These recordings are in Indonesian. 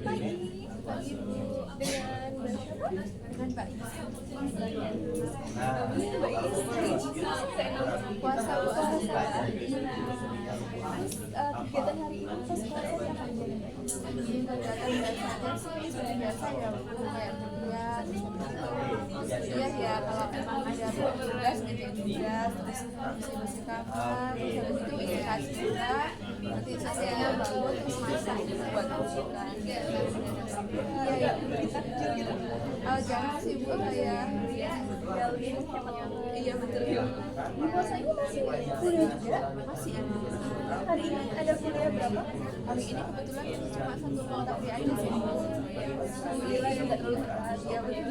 Pagi Bu, dengan Mbak siapa? Dengan Mbak Is. Mbak Is, puasa. Terus kegiatan hari ini pas puasa apa aja nih Mbak? Kegiatan biasanya sih seperti biasa ya Bu, kayak kuliah, kuliah ya kalau memang ada tugas ngerjain tugas, terus bersih-bersih kamar, terus habis itu istirahat juga, nanti sesinya bangun terus masak buat buka. Iya, takjil gitu. Jangan sih Bu, kayak iya betul. Di puasa ini masih kuliah juga? Masih ada. Hari ini ada kuliah berapa? Hari ini kebetulan cuma 1 mata kuliah aja sih. Alhamdulillah ya nggak terlalu berat. Iya betul.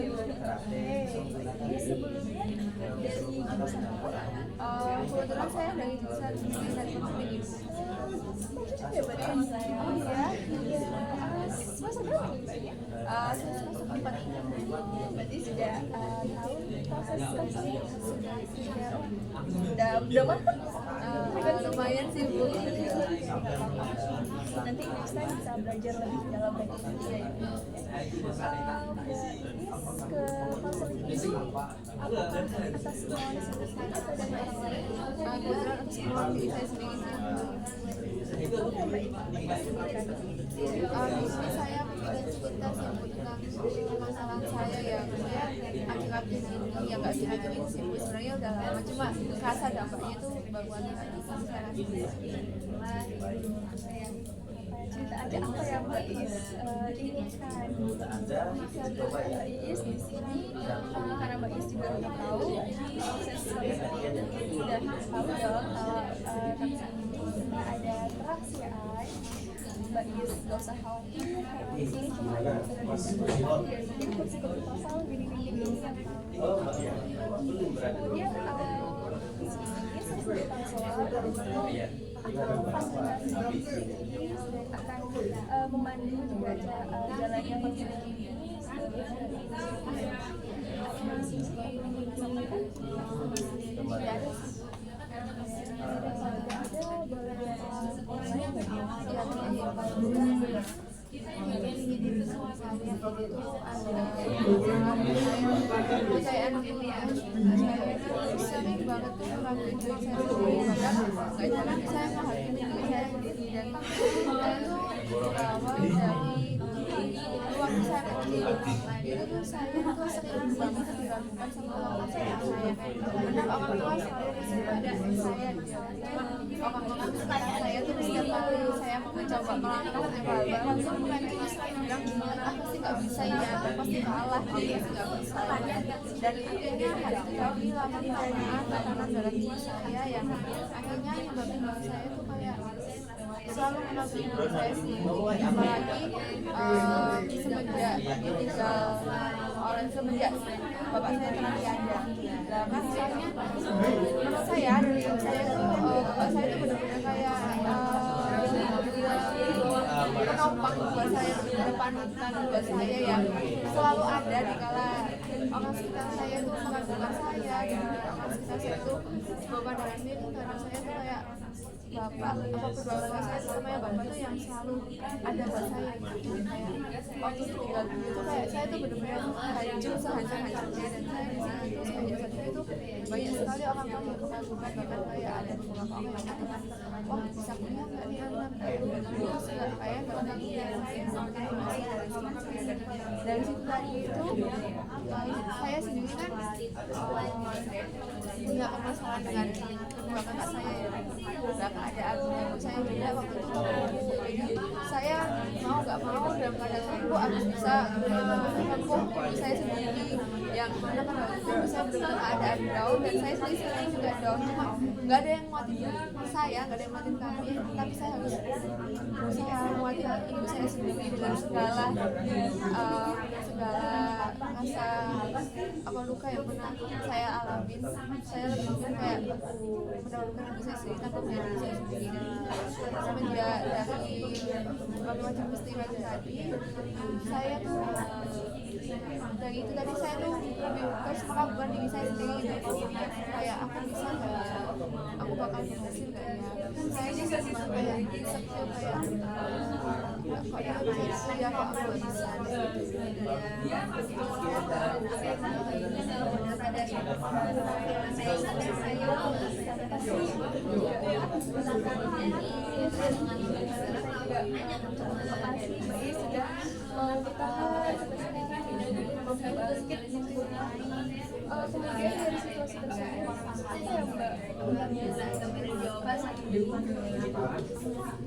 Ini sebelumnya dari jurusan apa? Kebetulan saya dari jurusan dari Komunikasi. Bagus ya berarti saya. Oh iya. Semester berapa nih? Semester 4. Berarti sudah tahu proses skripsi sudah mantap. Lumayan sih Bu. Nanti next time bisa belajar lebih dalam lagi ya. Ke konseling ini apakah atas kemauan saya atau dari orang lain? Kebetulan atas kemauan diri saya sendiri sih. Di sini saya cerita sih Bu tentang permasalahan saya ya, saya akhir-akhir ini ya nggak gitu sih Bu, sebenarnya udah lama, cuma rasa dampaknya tuh baru akhir-akhir ini saya cerita aja apa yang Mbak Is inginkan untuk Mbak Is di sini, karena Mbak Is juga udah tahu proses skripsi dan udah tahu dong kalau kami ini ada kerahasiaan. Mbak Is gak usah khawatir, di sini cuma ada jadi kursi pasal gini-gini yang tahu. Kemudian di sini saya sudah tahu soal akan fasilitasi dan akan memandu juga jalannya konseling ini. Saya anak kuliah, saya sering banget tuh ngelakuin diri saya sendiri, nggak jarang saya ngelakuin diri saya sendiri, dan itu berawal dari waktu saya kecil. Itu tuh saya tuh sering banget diragukan sama orang tua saya, karena orang tua selalu disuruh ada saya di jalan. Orang-orang sekarang saya tuh setiap kali saya mau mencoba melakukan apa-apa langsung mereka selalu bilang aku sih nggak bisa ya, aku pasti kalah, aku pasti nggak bisa. Dan akhirnya hal itu kami lama kelamaan tekanan dalam diri saya yang akhirnya menyebabkan diri saya tuh kayak selalu menafsirkan diri saya sendiri, apalagi semenjak ditinggal oleh semenjak bapak saya telah tiada. Nah kan soalnya menurut saya dari saya tuh bapak saya tuh benar-benar kayak penopang buat saya, benar-benar panutan buat saya yang selalu ada di kala orang sekitar saya tuh mengagumkan saya, dan orang sekitar saya tuh bapak darah ini karena saya tuh kayak bapak apa kedua saya sama ya bapak tuh yang selalu ada buat saya gitu. Kayak waktu tinggal dulu tuh kayak saya tuh benar-benar hancur sehancur-hancurnya, dan saya di sini tuh semenjak saya itu banyak sekali orang-orang yang mengagumkan, bahkan kayak ada beberapa orang yang mengatakan wah bisa kuliah nggak nih anak terus nggak kayak nggak kuliah saya sampai masih dari situ tadi itu saya sendiri kan punya permasalahan dengan kedua kakak saya ya, nggak keadaan ibu saya juga waktu itu jadi saya mau nggak mau dalam keadaan ibu harus bisa menempuh ibu saya sendiri yang mana kan waktu itu saya benar-benar keadaan down, dan saya sendiri juga down, cuma nggak ada yang nguatin saya, nggak ada yang nguatin kami, tapi saya harus berusaha nguatin ibu saya sendiri dengan segala rasa apa luka yang pernah saya alamin. Saya lebih kayak mendahulukan ibu saya sendiri tanpa melihat ibu saya sendiri, dan semenjak dari berbagai macam peristiwa tadi saya tuh dari itu tadi saya tuh lebih ke semangka diri saya sendiri gitu. Kayak aku bisa nggak ya, aku bakal berhasil nggak ya. Saya ini cuma kayak insecure kayak kok dia bisa ya, kok aku nggak bisa sudah mau bertahan sampai sini kemudian dari situasi tersebut apa yang Mbak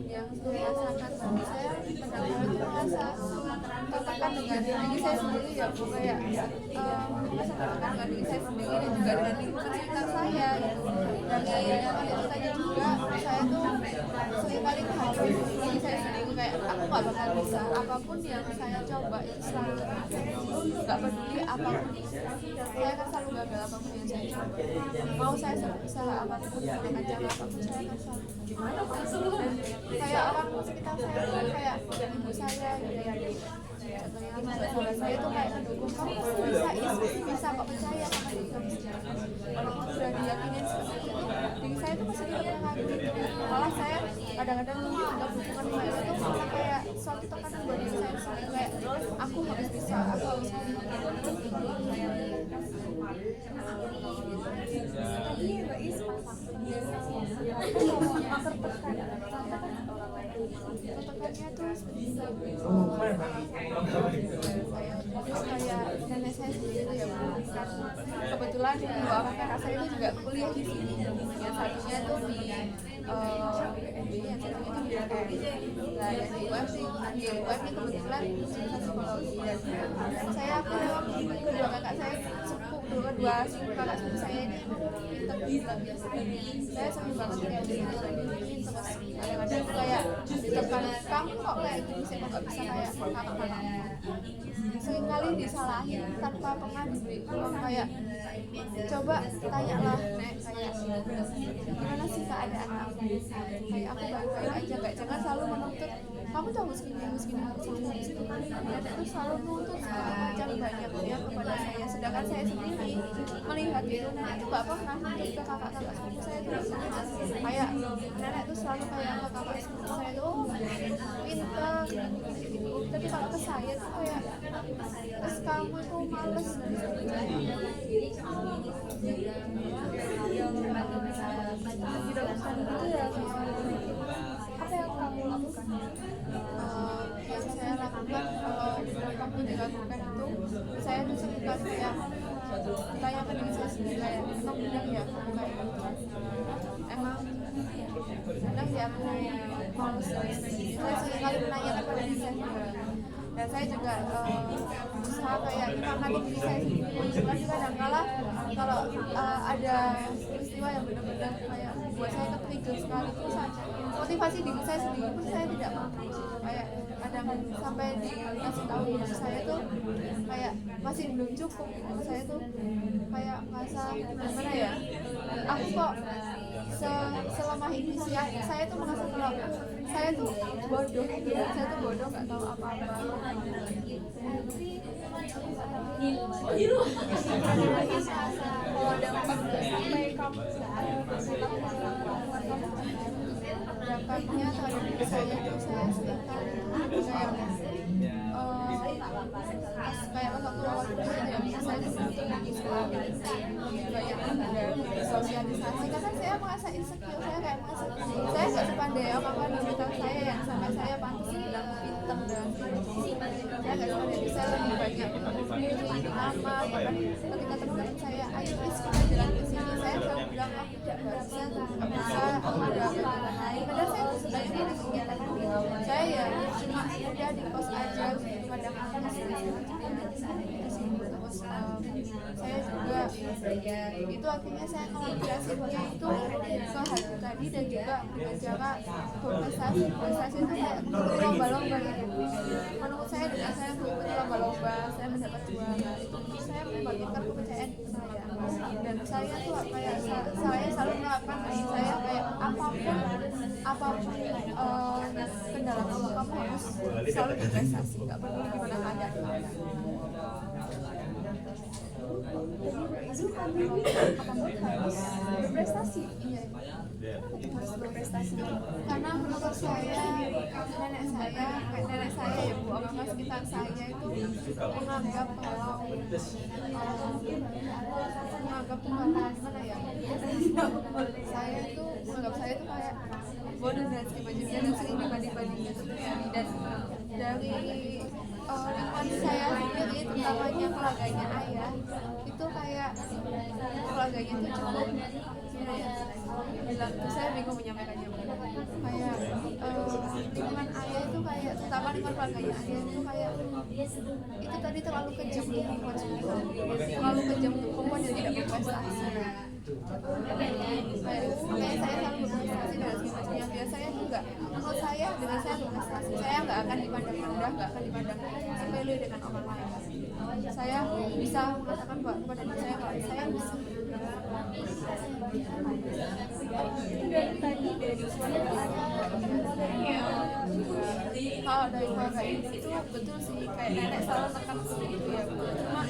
yang saya rasakan tadi, saya benar-benar merasa tertekan dengan diri saya sendiri ya Bu, kayak merasa tertekan dengan diri saya sendiri dan juga dengan lingkungan sekitar saya gitu. Dan yang itu tadi juga saya tuh seringkali menghadapi diri saya sendiri kayak aku gak bakal bisa, apapun yang saya coba itu selalu gak peduli apapun saya kan selalu gagal apapun yang saya coba, mau saya berusaha apapun dengan cara apapun saya akan selalu gimana dan kayak orang sekitar saya tuh kayak ibu saya gitu ya, contohnya saudara saya tuh kayak mendukung kamu bisa kok percaya sama diri kamu sendiri. Walaupun sudah diyakinin seperti itu, diri saya tuh masih tetap ragu. Malah saya kadang-kadang menganggap dukungan mereka itu malah kayak suatu tekanan buat diri saya sendiri, kayak aku harus bisa, aku harus tadi Mbak Is tertekannya tuh seperti itu. Kayak nenek saya sendiri itu ya Bu, kan kebetulan dua orang kakak saya itu juga kuliah di sini, yang satunya tuh di UNB, yang satunya tuh di UNB. Nah yang di UNB ini kebetulan jurusan psikologi, dan saya kedua kakak saya kedua kakak sepupu saya ini pintar bilang saya sering banget kayak gitu, terus kadang-kadang tuh kayak ditekan kamu kok kayak gitu sih, kok gak bisa kayak kakak-kakak. Sering kali disalahin tanpa pernah diberi uang, kayak coba tanyalah Nek, kayak gimana sih keadaan aku, kayak aku baik-baik aja, kayak jangan selalu menuntut kamu tuh harus gini nenek tuh selalu menuntut segala macam banyak kepada saya, sedangkan saya sendiri melihat itu nenek tuh gak pernah nuntut ke kakak-kakak sepupu saya tuh, kayak nenek tuh selalu kayak ke kakak sepupu saya tuh pintar gitu. Tapi kalau ke saya tuh kayak terus kamu tuh males apa yang kamu lakukan? Yang saya lakukan kalau waktu dilakukan itu, saya tuh sekitar kayak bertanya ke diri saya sendiri, kayak emang benar ya aku kayak emang benar ya aku males. Saya seringkali menanyakan pada diri saya sendiri, dan saya juga berusaha kayak menyemangati diri saya sendiri. Tapi kadang-kala kalau ada peristiwa yang benar-benar kayak buat saya ke-trigger sekali, terus motivasi diri saya sendiri pun saya tidak mampu, kayak kadang sampai dikasih tahu diri saya tuh kayak masih belum cukup, saya tuh kayak merasa gimana ya, aku kok selemah ini sih, saya tuh merasa kalau saya tuh bodoh, saya tuh bodoh nggak tahu apa-apa. Kalau dampak sampai kamu dampaknya terhadap diri saya itu saya seringkali kayak waktu awal kuliah ya, saya tuh lagi sekolah banyak dari sosialisasi, karena saya merasa insecure, saya kayak merasa saya nggak sepandai apa-apa di sekitar saya yang sampai saya pantas bilang pintar, dan saya nggak sepandai bisa lebih banyak memiliki nama, bahkan ketika teman-teman saya ayo Is kita jalan ke sini, saya selalu bilang aku nggak bisa, aku udah padahal saya tuh sebenarnya ada kegiatan saya ya cuma udah di kos aja gitu, kadang aku masih terus saya juga itu akhirnya saya mengapresiasinya itu ke hati tadi, dan juga dengan cara berprestasi itu kayak mengikuti lomba-lomba gitu. Menurut saya dengan saya mengikuti lomba-lomba saya mendapat juara, itu saya membangkitkan kepercayaan saya, dan saya tuh kayak saya selalu melakukan diri saya kayak apapun kendala dalam kamu harus selalu berprestasi, nggak peduli gimana keadaan. Itu kamu harus berprestasi. Iya. Harus berprestasi. Karena menurut saya nenek saya ya bu, orang sekitar saya itu menganggap kalau menganggap Tuhan gimana ya, saya itu menganggap saya itu kayak bodoh dan sebagainya dan sering dibanding-bandingnya sendiri, dan dari lingkungan saya sendiri terutamanya keluarganya ayah itu kayak keluarganya itu cukup gimana ya, bilang saya bingung menyampaikannya, kayak lingkungan ayah itu kayak terutama lingkungan keluarganya ayah itu kayak itu tadi terlalu kejam untuk perempuan sekolah, terlalu kejam untuk perempuan yang tidak berprestasi. Kayak saya selalu berprestasi dan sebagainya. Biasanya juga menurut saya dengan saya berprestasi saya nggak akan dipandang rendah, nggak akan dipandang sepele dengan orang lain. Saya bisa mengatakan kepada diri saya kalau saya bisa. Dari tadi dari suara Kalau dari keluarga itu betul sih, kayak nenek selalu tekan seperti itu ya. Cuma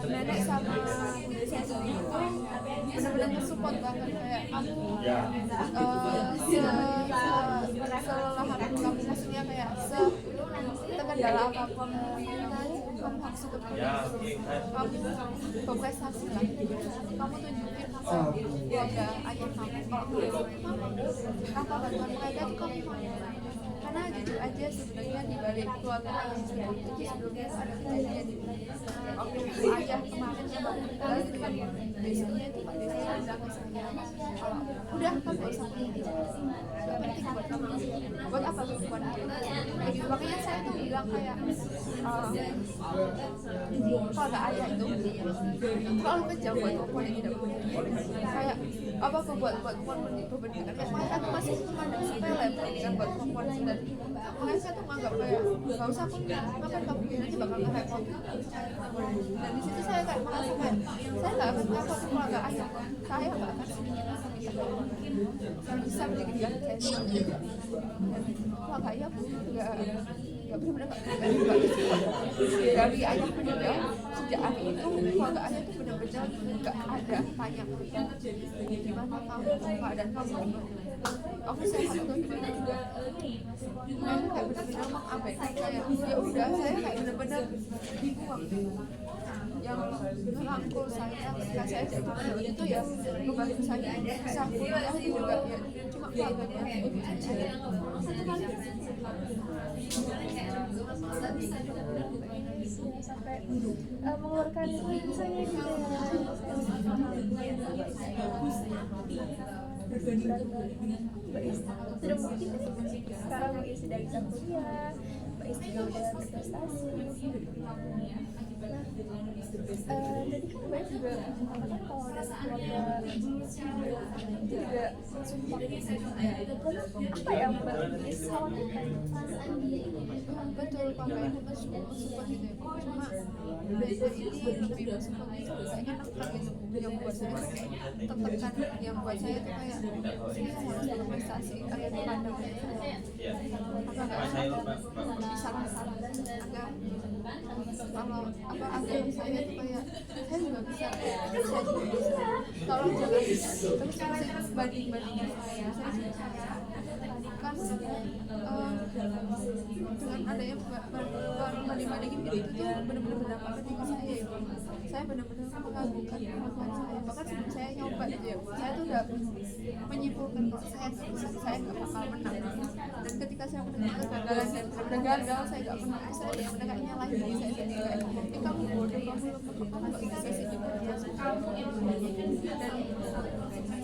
nenek sama bunda saya sendiri itu benar-benar nge-support banget, kayak kamu selelahan kamu, maksudnya kayak terkendala apapun kamu harus tetap kamu berprestasi lah, kamu tunjukin sama keluarga ayah kamu kalau apa bantuan mereka tuh kamu mau. Karena jujur aja sebenarnya di balik keluarga ayah itu sebelumnya ada kejadian waktu ayah kemarin yang baru meninggal itu kan besoknya itu pak desanya bilang ke saya kalau udah kan gak usah pergi aja, gak penting buat kamu, buat apa tuh buat aku kayak gitu. Makanya saya tuh bilang kayak keluarga ayah itu terlalu kejam buat perempuan yang tidak berpendidikan, kayak apa buat perempuan berpendidikan, kayak mereka tuh masih memandang sepele pendidikan buat perempuan, dan makanya saya tuh menganggap kayak gak usah pun ngapain kamu gini aja bakal nge-repot. Dan di situ saya kayak merasa kayak saya nggak akan repot keluarga ayah, saya nggak akan sedikit saya bisa menjadi saya keluarga ayah pun nggak benar-benar dari ayah meninggal sejak hari itu keluarga ayah tuh benar-benar nggak ada tanya gimana kamu, keadaan kamu aku sehat atau gimana juga. Mereka kayak benar-benar mengabaikan kayak ya udah, saya kayak benar-benar bingung waktu yang merangkul saya ketika saya jadi kecil itu ya membantu saya bisa kuliah juga ya, cuma keluarganya itu aja. Sampai mengeluarkan misalnya gitu Mbak Is sudah mungkin sekarang Mbak Is sudah bisa kuliah, Mbak Is juga udah berprestasi. Tadi kan Mbak Is juga mengatakan kalau dari keluarga itu juga sumpah. Apa yang Mbak Is khawatirkan? Betul, keluarga itu kan support gitu ya, cuma beda ini lebih bersupport itu kayaknya tekan gitu yang buat saya tertekan, yang buat saya tuh kayak saya harus berprestasi agar dipandang agak bisa masalah agak kalau apa agar saya tuh kayak saya juga bisa tolong jangan terus banding-bandingin saya karena dengan adanya banding-bandingin gitu itu tuh benar-benar berdampak ke diri saya ya. Saya benar-benar mengagumkan kemampuan saya, bahkan sebelum saya nyoba aja saya tuh udah menyimpulkan kalau saya nggak bisa, saya nggak bakal menang. Dan ketika saya mendengar kegagalan dan benar gagal, saya nggak menang, saya benar-benar kayak nyalahin diri saya sendiri kayak kamu bodoh, kamu nggak bisa sih gitu. Dan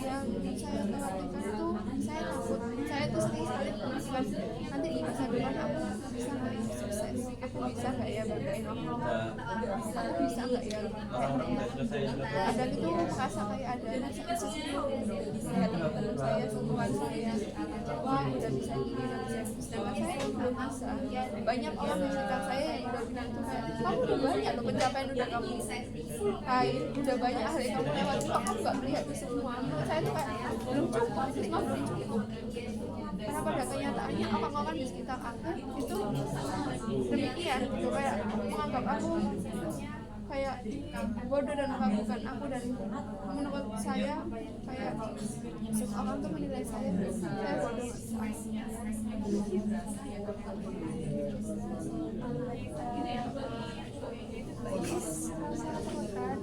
yang saya khawatirkan itu saya takut, saya tuh sering sekali berpikiran nanti di masa depan aku bisa nggak ya sukses, aku bisa nggak ya banggain orang, aku bisa nggak ya ada itu merasa kayak ada rasa insecure kayak teman-teman saya, seumuran saya, wah udah bisa gini, udah bisa gini, sedangkan saya belum bisa. Banyak orang di sekitar saya yang udah bilang tuh kayak kamu udah banyak loh pencapaian udah kamu raih, udah banyak hal yang kamu lewati, kok kamu nggak melihat itu semua. Menurut saya tuh kayak belum cukup, belum cukup. karena pada kenyataannya orang-orang di sekitar aku itu demikian gitu, kayak menganggap aku kayak bodoh dan meragukan aku, dan menurut saya kayak seseorang tuh menilai saya bodoh.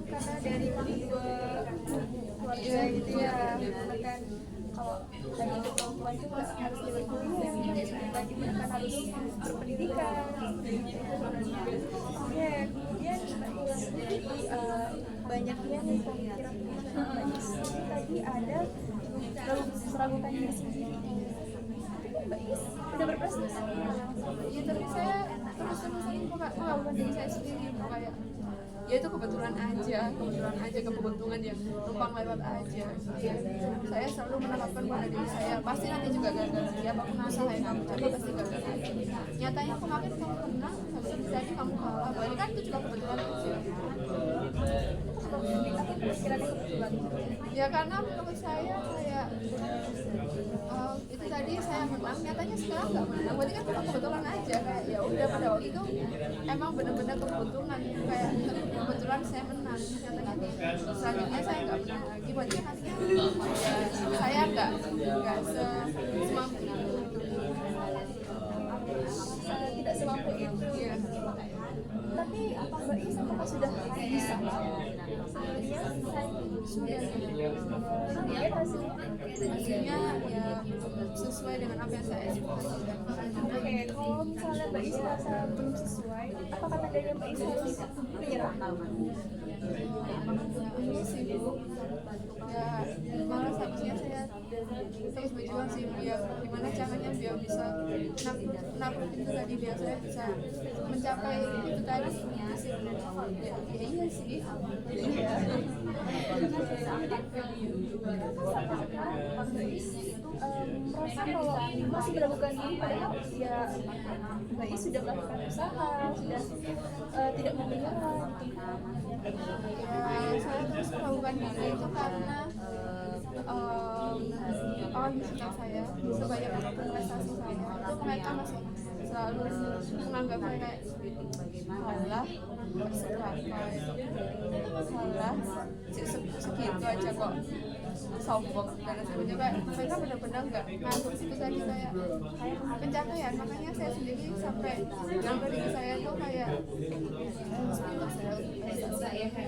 Karena dari keluarga gitu ya, kan kalau tadi itu perempuan itu nggak harus berkuliah, lagi menekan harus berpendidikan. Ya, kemudian banyaknya nih pemikiran tadi ada meragukan diri sendiri. Mbak Is udah berprestasi Ya tapi saya terus-terusan melakukan diri saya sendiri, kayak ya itu kebetulan aja keberuntungan yang numpang lewat aja. Ya, saya selalu menerapkan pada diri saya, pasti nanti juga gagal. Ya apapun usaha yang kamu coba pasti gagal. Nyatanya kemarin kamu menang, habis itu jadi kamu kalah. Berarti kan itu juga kebetulan aja. Ya karena menurut saya kayak itu tadi saya menang, nyatanya sekarang nggak menang. Berarti kan kebetulan aja, kayak ya udah pada waktu itu emang benar-benar kebetulan, kayak kebetulan saya menang, nyatanya selanjutnya saya nggak menang lagi. Berarti kan ya, saya nggak semampu itu, tidak semampu itu ya. Tapi apa Mbak Is apakah sudah bisa? sudah hasilnya ya sesuai dengan apa yang saya ekspektasikan. Oke, kalau misalnya Mbak Is merasa belum sesuai, apakah tandanya Mbak Is harus menyerah? Ini sih Bu, ya malah seharusnya saya terus berjuang sih, biar gimana caranya biar bisa menakluk itu tadi, biar saya bisa mencapai itu tadi hasil. Ya iya sih. Iya. Merasa kalau masih melakukan ini, padahal ya Mbak Is sudah melakukan usaha, sudah tidak mau menyerah. Ya, saya terus melakukan ini itu karena orang di sekitar saya, sebanyak prestasi saya, itu mereka masih selalu menganggap saya kayak malah segitu aja kok sombong dan sebagainya. Kayak mereka benar-benar nggak nganggap itu tadi kayak pencapaian. Makanya saya sendiri sampai bilang ke diri saya tuh kayak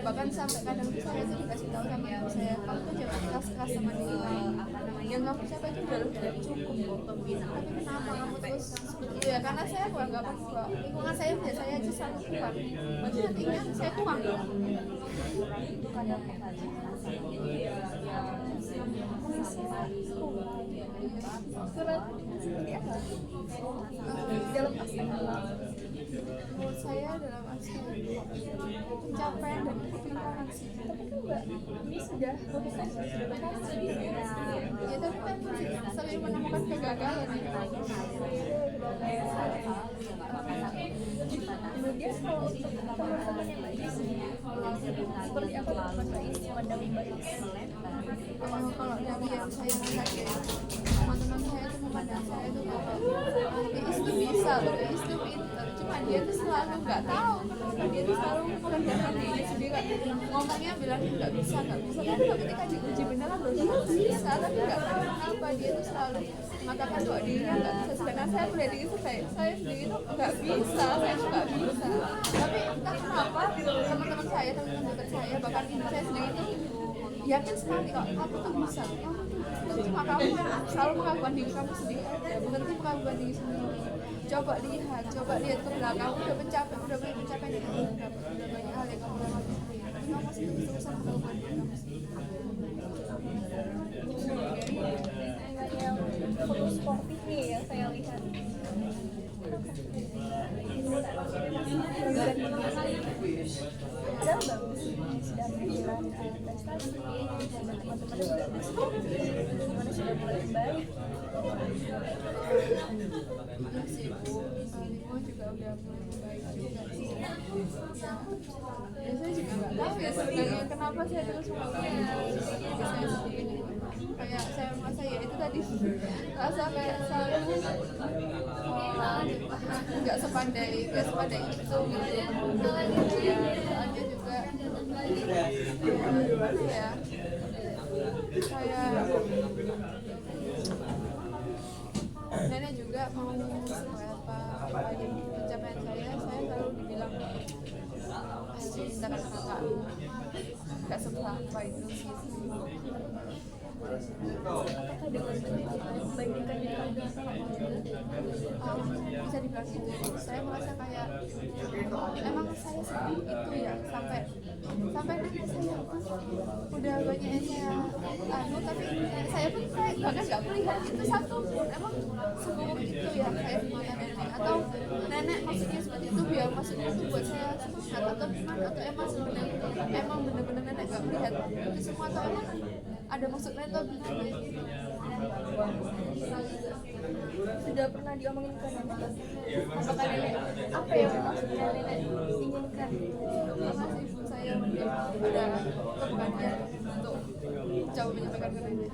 bahkan sampai kadang saya tuh dikasih tahu sama ibu saya, kamu tuh jangan keras-keras sama diri kamu, yang kamu capai itu udah cukup. Tapi kenapa kamu terus seperti itu ya? Karena saya beranggapan bahwa lingkungan saya biasa saya aja selalu kurang, berarti nantinya saya kurang dong. Itu kadang surat seperti apa? Dalam aspek apa? Menurut saya dalam aspek pencapaian dan kepintaran sih. Tapi kan Mbak, ini sudah berprestasi, sudah berhasil. Ya tapi kan masih sering menemukan kegagalan. Kemudian kalau untuk teman-teman yang Mbak Is, seperti apa teman Mbak Is memandang Mbak Is? Kalau dari yang saya lihat ya, teman-teman saya tuh memandang saya tuh kayak Is tuh bisa loh, Is tuh pintar, cuma dia tuh selalu nggak tahu kenapa dia tuh selalu mengerjakan diri sendiri, ngomongnya bilang nggak bisa, tapi ketika diuji beneran loh dia bisa, tapi nggak tahu kenapa dia tuh selalu mengatakan kok dirinya nggak bisa. Sebenarnya saya melihat diri itu kayak saya sendiri tuh nggak bisa, saya tuh nggak bisa, tapi entah kenapa teman-teman saya, teman-teman dekat saya, bahkan ibu saya sendiri tuh yakin sekali kok kamu tuh bisa, kamu cuma kamu yang selalu mengagumkan diri kamu sendiri aja, berhenti mengagumkan diri sendiri. Coba lihat ke belakang, udah banyak pencapaian yang kamu dapat, udah banyak hal yang kamu dapat, tapi kamu masih terus-terusan mengagumkan diri kamu sendiri. Yang perlu sportif nih yang saya lihat. Padahal bagus, sudah menunjukkan prestasi, dan teman-teman juga teman-teman sudah mulai baik. Masih Limo juga udah mulai baik juga sih. Ya saya juga nggak tahu ya sebenarnya kenapa saya terus melakukan diri saya sendiri. kayak saya merasa ya itu tadi rasa kayak selalu nggak sepandai itu gitu ya, soalnya juga gimana ya, kayak nenek juga mau apa aja pencapaian saya selalu dibilang cintakan kakak, nggak seberapa itu sih. Apakah dengan membandingkan diri kamu dengan kakak Bisa dibilang gitu, saya merasa kayak emang saya sedih itu ya, sampai nenek saya udah banyak yang saya tapi saya pun bahkan nggak melihat itu satu pun, emang seburuk itu ya kayak di mata nenek, atau nenek maksudnya seperti itu biar maksudnya itu buat saya semangat atau gimana, atau emang bener-bener nenek nggak melihat itu semua, atau emang ada maksudnya atau gimana. sudah pernah diomongin ke nenek? Apakah nenek apa yang maksudnya nenek inginkan? Karena ibu saya ada keberanian untuk coba menyampaikan ke nenek.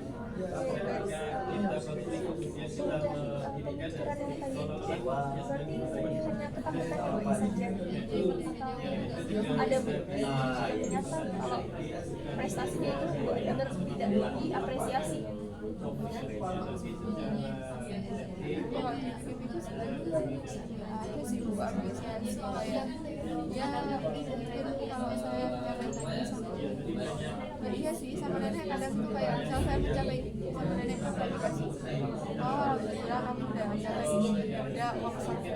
Pemikiran yang tadi itu berarti hanya ketakutan yang baik saja, atau ada bukti nyata kalau prestasinya itu benar-benar tidak diapresiasi? Kalau itu sebenarnya ada sih bu apresiasi kayak ya mungkin kalau saya mencapai lagi sama ya iya sih sama nenek kadang tuh kayak misal saya mencapai sama nenek apa dikasih alhamdulillah kamu udah mencapai ini udah uang saku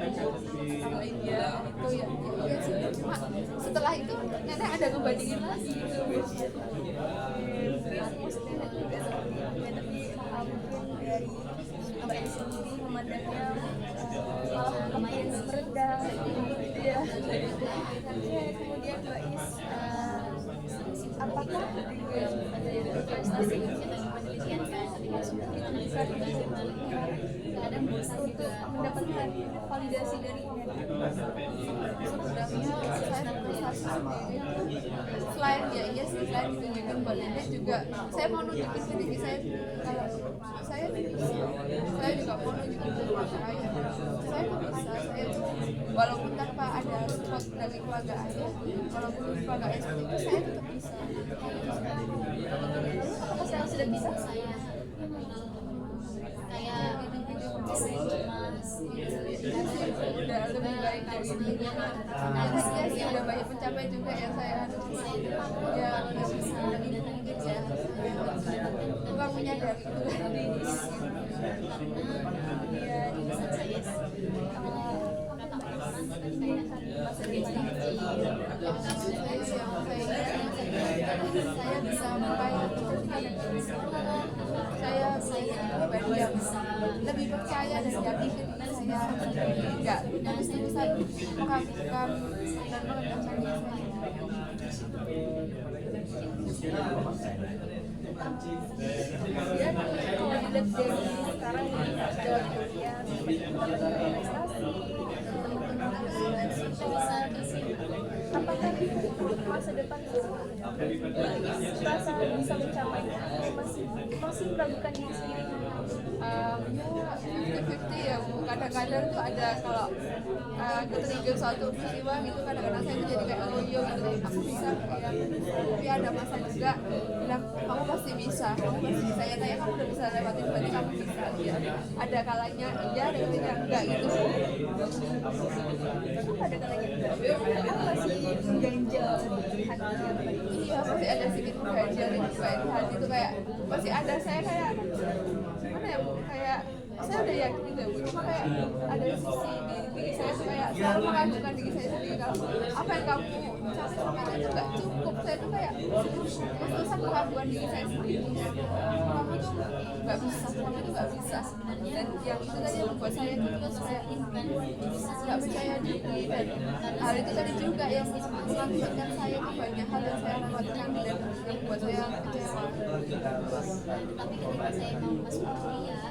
tambahin dia itu ya iya sih, cuma setelah itu nenek ada ngebandingin lagi gitu. Maksudnya juga seperti ya, tapi mungkin dari Mbak Is sendiri memandangnya malah makin merendah gitu ya. Oke, kemudian Mbak Is, apakah prestasi untuk mendapatkan validasi dari sebenarnya saya prestasi sendiri selain ya iya sih selain ditunjukin buat nenek juga saya mau nunjukin ke diri saya kalau saya bisa, saya juga mau nunjukin ke keluarga saya tuh bisa, saya tuh walaupun tanpa ada support dari keluarga ayah, walaupun keluarga ayah seperti itu saya tetap bisa. apakah sekarang sudah bisa? Kayak Udah lebih baik dari ini ya sih udah banyak mencapai juga ya saya ya udah bisa lebih mungkin ya kurang menyadari itu Ya, di saya saya bisa meraih saya pribadi yang lebih percaya dan yakin diri saya nggak terus-terusan mengagumkan dan merendahkan diri saya. kemudian kalau dilihat dari sekarang ini dalam kuliah prestasi apakah masa depan merasa bisa mencapai masih meragukan diri sendiri? Ya 50-50 ya Bu, kadang-kadang tuh ada kalau ketrigger suatu peristiwa gitu, kadang-kadang saya tuh jadi kayak loyo gitu, aku bisa kayak, tapi ada masa juga bilang kamu pasti bisa ya kayak kamu udah bisa lewatin berarti kamu bisa ya. Ada kalanya iya, ada kalanya enggak gitu. Ada kalanya enggak, masih mengganjal hatinya. Iya masih ada sedikit mengganjal itu kayak di hati tuh kayak masih ada, saya kayak gimana ya Bu, kayak saya udah yakin gitu ya Bu, cuma kayak ada sisi diri saya tuh kayak selalu mengagumkan diri saya sendiri kalau apa yang kamu capai sekarang itu gak cukup. Saya tuh kayak terus-terusan keraguan diri saya sendiri, kamu tuh gak bisa, dan yang itu tadi yang membuat saya tuh terus kayak gak percaya diri, dan hal itu tadi juga yang mengakibatkan saya tuh banyak hal yang saya lewatkan dan yang membuat saya kecewa. tapi ketika saya mau masuk kuliah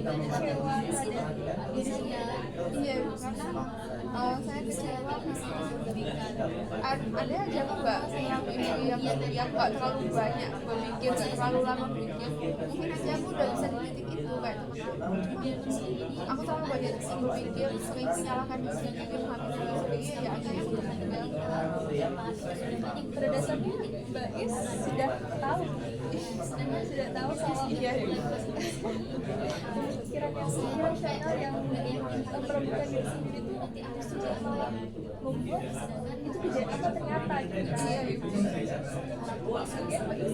Kecewa terhadap diri sendiri. Iya, karena saya kecewa karena ada aja kok nggak yang nggak terlalu banyak berpikir, nggak terlalu lama berpikir. Mungkin aja aku udah bisa di titik itu kayak temen aku terlalu banyak berpikir, sering menyalahkan diri sendiri, menghabiskan diri sendiri, ya akhirnya aku meninggal. Pada dasarnya Mbak Is sudah tahu kalau pemikiran yang rasional yang memperebutkan diri sendiri itu sudah malah membuat itu ternyata gitu. Iya, ibu. Kemudian Mbak Is,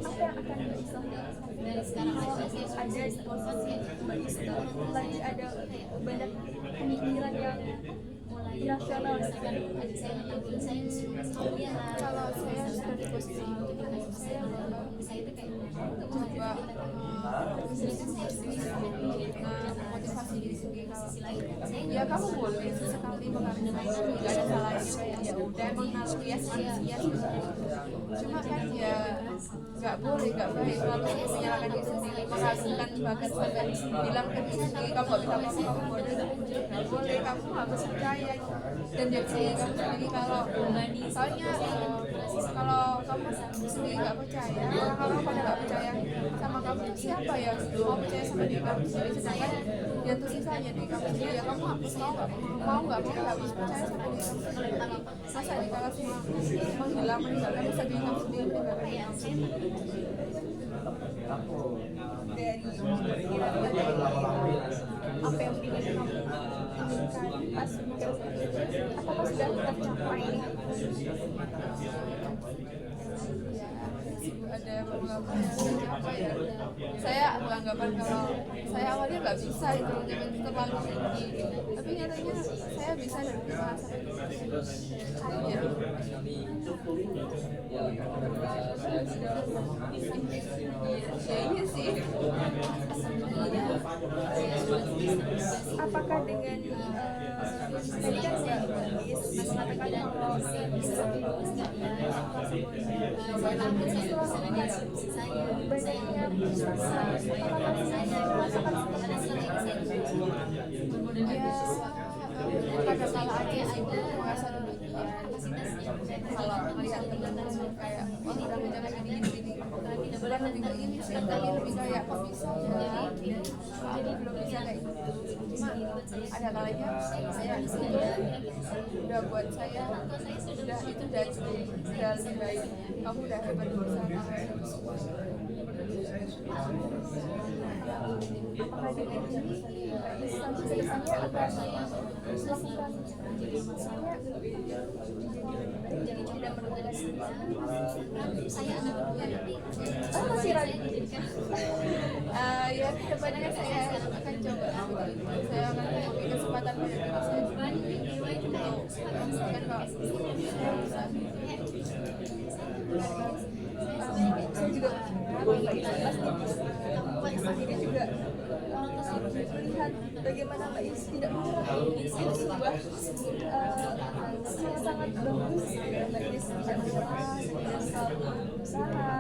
apa yang akan Mbak Is lakukan? Ada situasi Mbak Is itu lagi ada banyak pemikiran yang irasional sekali. Kalau saya sudah di posisi itu, saya coba motivasi diri sendiri. Ya kamu boleh sesekali mengartikan, nggak ada salahnya, kayak ya udah emang naluri ya cuma kan ya nggak boleh, nggak baik kalau menyalahkan diri sendiri, meragukan bahkan sampai bilang ke diri sendiri kamu nggak bisa apa-apa, kamu bodoh. Nggak boleh, kamu harus percaya dan jadi kamu sendiri. Soalnya kalau kamu sendiri nggak percaya, orang-orang pada nggak percaya sama kamu, siapa ya mau percaya sama diri kamu sendiri? Sedangkan ya itu sisanya diri kamu sendiri, ya kamu harus mau nggak harus percaya sama diri kamu sendiri. Masa di kalau semua meninggalkan bisa diri kamu sendiri, meninggalkan diri kamu sendiri. Dari apa yang ingin kamu inginkan pas apakah sudah tercapai? Ada beberapa yang apa ya, saya beranggapan kalau saya awalnya nggak bisa itu jadi terlalu tinggi, tapi nyatanya saya bisa dan bisa sampai ya. Iya sih. Apakah dengan tadi kan Mbak Is mengatakan kalau banyaknya Pada salah aja sih merasa demikian. Kalau melihat teman-teman kayak wah udah rencana gini bukan lebih ke ini sih, tapi lebih kayak kok bisa ya, jadi belum bisa kayak gitu. Cuma ada kalanya saya udah buat saya udah itu udah cukup, udah lebih baik, kamu udah hebat di sana. apakah dengan ini Islam kedepannya akan melakukan misalnya jadi tidak menemukan saya masih ragu Ya kedepannya saya akan coba saya akan memberi kesempatan pada diri saya untuk memastikan kalau saya bisa. saya juga Mbak Is pasti juga melihat bagaimana Mbak Is tidak menyerah. Itu sebuah sangat bagus Mbak Is tidak menyerah, tidak selalu berusaha,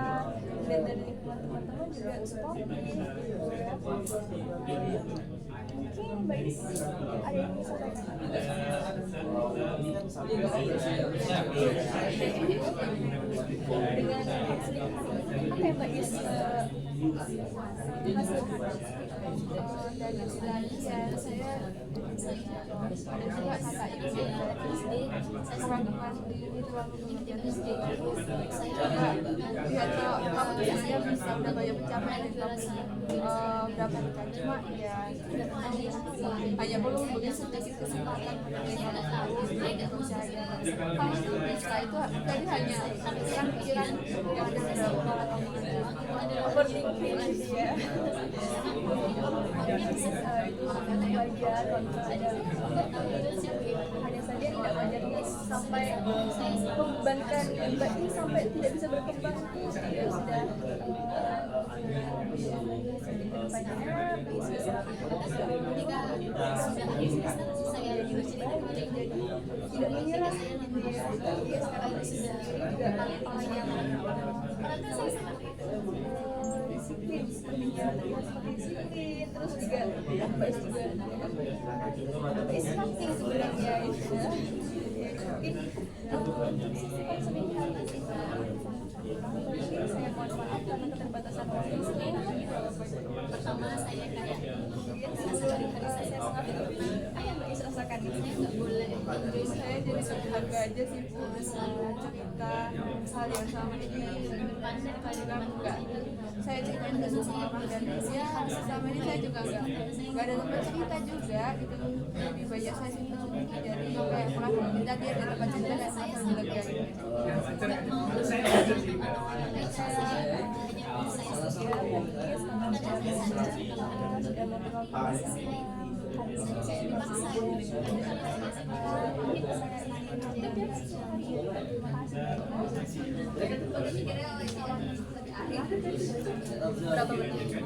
dan dari teman-teman juga suportif gitu ya. Mungkin Mbak Is ada yang bisa sampaikan? Dengan hasil apa ya Mbak Is Dan lagi ya saya ada juga kata ibu orang di ruang pengertian lihat kalau kamu biasanya bisa udah banyak pencapaian yang kamu dapatkan, cuma ya hanya perlu memberi sedikit kesempatan bagaimana kamu percaya kalau itu bisa. Itu tadi hanya pikiran-pikiran yang ada di dalam kepala kamu aja, overthinking gitu ya. Itu wajar kalau ada hanya saja tidak wajarnya sampai membebankan Mbak ini sampai tidak bisa berkembang itu sudah tidak menyerah gitu ya. Dia sekarang juga yang disiplin sepertinya disiplin, terus juga Mbak Is juga Mbak Is nothing sebenarnya itu ya. Mungkin banget itu. Ayo Mbak Is rasakan. Saya nggak boleh. Saya jadi berharga aja sih Bu, cerita hal yang sama ini saya juga enggak, saya cuma dulu sama Bang dan ya selama ini saya juga enggak ada tempat cerita juga gitu, lebih banyak saya simpen sendiri dari kayak pernah kita dia ada tempat cerita dan saya lega gitu. nggak mau Saya sudah motivasi saya habis ini saya dipaksa terima kasih. berapa menit